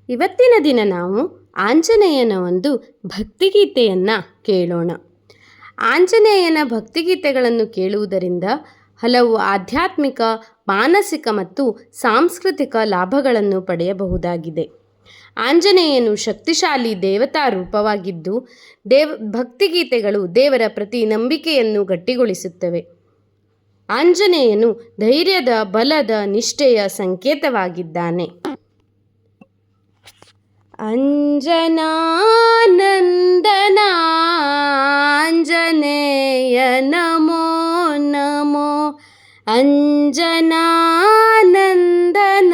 ಇವತ್ತಿನ ದಿನ ನಾವು ಆಂಜನೇಯನ ಒಂದು ಭಕ್ತಿಗೀತೆಯನ್ನು ಕೇಳೋಣ. ಆಂಜನೇಯನ ಭಕ್ತಿಗೀತೆಗಳನ್ನು ಕೇಳುವುದರಿಂದ ಹಲವು ಆಧ್ಯಾತ್ಮಿಕ, ಮಾನಸಿಕ ಮತ್ತು ಸಾಂಸ್ಕೃತಿಕ ಲಾಭಗಳನ್ನು ಪಡೆಯಬಹುದಾಗಿದೆ. ಆಂಜನೇಯನು ಶಕ್ತಿಶಾಲಿ ದೇವತಾ ರೂಪವಾಗಿದ್ದು ಭಕ್ತಿಗೀತೆಗಳು ದೇವರ ಪ್ರತಿ ನಂಬಿಕೆಯನ್ನು ಗಟ್ಟಿಗೊಳಿಸುತ್ತವೆ. ಆಂಜನೇಯನು ಧೈರ್ಯದ, ಬಲದ, ನಿಷ್ಠೆಯ ಸಂಕೇತವಾಗಿದ್ದಾನೆ. ಅಂಜನಾನಂದನ ಆಂಜನೇಯ ನಮೋ ನಮೋ. ಅಂಜನಾನಂದನ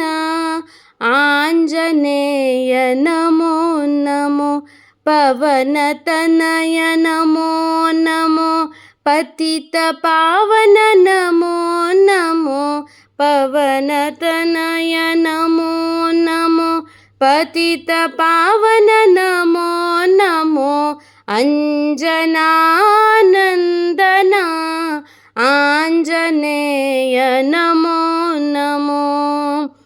ಆಂಜನೇಯ ನಮೋ ನಮೋ. ಪವನತನಯ ನಮೋ ನಮೋ. ಪತಿತ ಪಾವನ ನಮೋ ನಮೋ. ಪವನತನಯ ನಮೋ ನಮೋ. ಪತಿತ ಪಾವನ ನಮೋ ನಮೋ. ಅಂಜನಾನಂದನ ಆಂಜನೇಯ ನಮೋ ನಮೋ.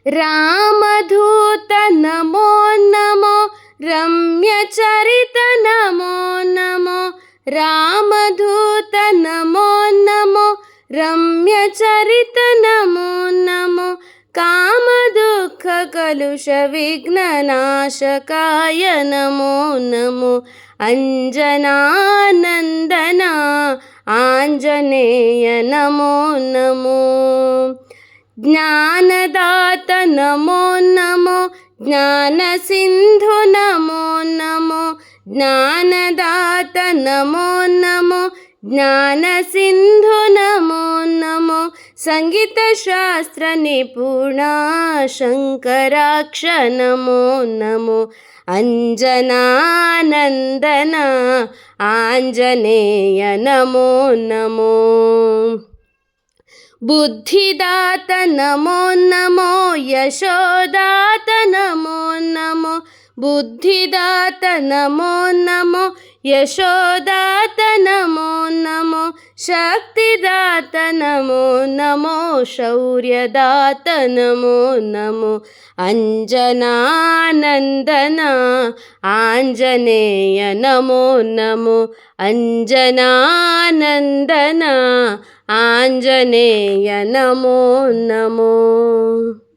ರಾಮಧೂತ ನಮೋ ನಮೋ. ರಮ್ಯಚರಿತ ನಮೋ ನಮೋ. ರಾಮಧೂತ ನಮೋ ನಮೋ. ರಮ್ಯಚರಿತ ನಮೋ ನಮೋ. ಕಾಮದುಃಖ ಕಲುಷ ವಿಘ್ನನಾಶಕಾಯ ನಮೋ ನಮೋ. ಅಂಜನಾನಂದನ ಆಂಜನೇಯ ನಮೋ ನಮೋ. ಜ್ಞಾನದಾತ ನಮೋ ನಮೋ. ಜ್ಞಾನ ಸಿಂಧು ನಮೋ ನಮೋ. ಜ್ಞಾನದಾತ ನಮೋ ನಮೋ. ಜ್ಞಾನ ಸಿಂಧು ನಮೋ ನಮೋ. ಸಂಗೀತ ಶಾಸ್ತ್ರ ನಿಪುಣ ಶಂಕರಾಕ್ಷ ನಮೋ ನಮೋ. ಅಂಜನಾನಂದನ ಆಂಜನೇಯ ನಮೋ ನಮೋ. ಬುದ್ಧಿದಾತ ನಮೋ ನಮೋ. ಯಶೋದಾತ ನಮೋ ನಮೋ. ಬುದ್ಧಿದಾತ ನಮೋ ನಮೋ. ಯಶೋದಾತ ನಮೋ ನಮೋ. ಶಕ್ತಿದಾತ ನಮೋ ನಮೋ. ಶೌರ್ಯದಾತ ನಮೋ ನಮೋ. ಅಂಜನಾನಂದನ ಆಂಜನೇಯ ನಮೋ ನಮೋ. ಅಂಜನಾನಂದನ ಆಂಜನೇಯ ನಮೋ ನಮೋ.